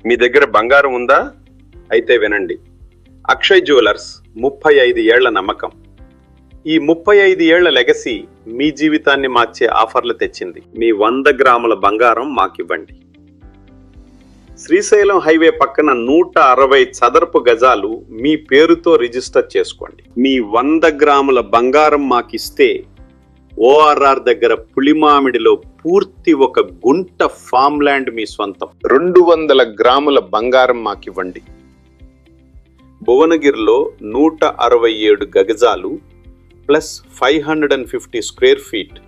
మీ దగ్గర బంగారం ఉందా? అయితే వినండి. అక్షయ్ జ్యువెలర్స్ 35 ఏళ్ల నమ్మకం. ఈ 35 ఏళ్ల లెగసీ మీ జీవితాన్ని మార్చే ఆఫర్లు తెచ్చింది. మీ 100 గ్రాముల బంగారం మాకివ్వండి. శ్రీశైలం హైవే పక్కన 160 చదరపు గజాలు మీ పేరుతో రిజిస్టర్ చేసుకోండి. మీ 100 గ్రాముల బంగారం మాకిస్తే ఓఆర్ఆర్ దగ్గర పులిమామిడిలో పూర్తి ఒక గుంట ఫామ్ ల్యాండ్ మీ సొంతం. 200 గ్రాముల బంగారం మాకివ్వండి. భువనగిరిలో 167 గజాలు plus 550 square feet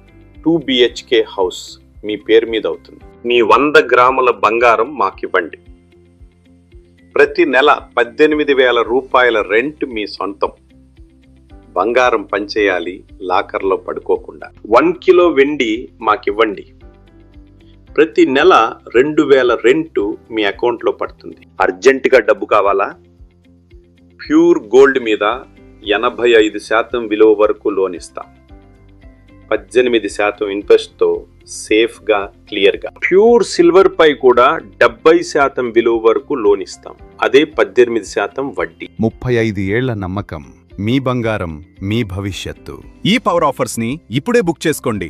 2 BHK house మీ పేరు మీద అవుతుంది. మీ 100 గ్రాముల బంగారం మాకివ్వండి. ప్రతి నెల 18,000 రూపాయల రెంట్ మీ సొంతం. బంగారం పనిచేయాలి, లాకర్లో పడుకోకుండా. 1 కిలో వెండి మాకివ్వండి. ప్రతి నెల 2,000 రెంటు మీ అకౌంట్లో పడుతుంది. అర్జెంటుగా డబ్బు కావాలా? ప్యూర్ గోల్డ్ మీద 85% విలువ వరకు లోన్ ఇస్తాం. 18% ఇంట్రెస్ట్తో సేఫ్గా, క్లియర్గా. ప్యూర్ సిల్వర్ పై కూడా 70% విలువ వరకు లోన్ ఇస్తాం. అదే 18% వడ్డీ. 35 ఏళ్ల నమ్మకం. మీ బంగారం, మీ భవిష్యత్తు. ఈ పవర్ ఆఫర్స్ ని ఇప్పుడే బుక్ చేసుకోండి.